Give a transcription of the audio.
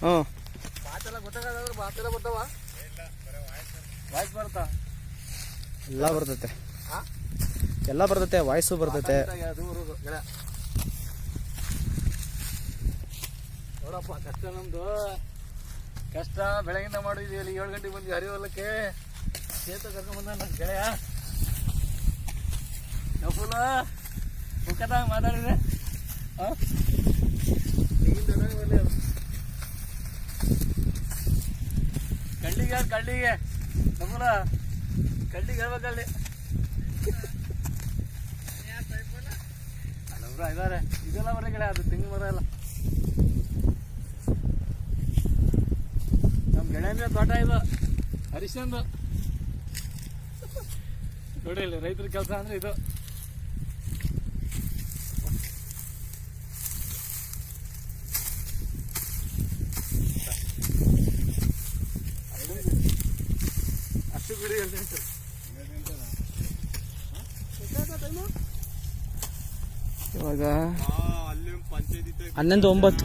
ಹ್ಞೂ ಮಾತೆಲ್ಲ ಗೊತ್ತಾಗದಾದ್ರೆ ಮಾತೆಲ್ಲ ಬರ್ತಾವ ವಾಯ್ಸ್ ಬರುತ್ತಾ ಎಲ್ಲ ಬರ್ತೈತೆ ಎಲ್ಲ ಬರ್ತೈತೆ ವಾಯ್ಸು ಬರ್ತೈತೆ. ನೋಡಪ್ಪ ಕಷ್ಟ ನಮ್ದು ಕಷ್ಟ. ಬೆಳಗಿಂದ ಮಾಡಿದ್ವಿ ಅಲ್ಲಿ 7 ಗಂಟೆಗೆ ಬಂದ್ವಿ ಹರಿವಲ್ಲಕ್ಕೆ. ಸೇತು ಕರ್ಕೊಂಡ್ ಬಂದ ನನ್ನ ಗೆಳೆಯ ನಫುಲ ಮುಖದಾಗ ಮಾತಾಡಿದ್ರೆ ಕಳ್ಳಿಗೆ ನಫುಲ ಕಳ್ಳಿಗೆ ಹೇಳ್ಬೇಕಲ್ಲಿ ಅಲ್ಲವ್ರ ಇದಾರೆ. ಇದೆಲ್ಲ ಮರ ಗಿಡ ಅದು ತೆಂಗಿನ ಮರ ಎಲ್ಲ ನಮ್ಮ ಗೆಳೆಯಂದ್ರೆ ತೋಟ ಇದು ಹರಿಶ್ಚಂದು ನೋಡಿ. ಇಲ್ಲಿ ರೈತರ ಕೆಲಸ ಅಂದ್ರೆ ಇದು. ಅಷ್ಟು ಬಿಡಿ ಇವಾಗ 11:09.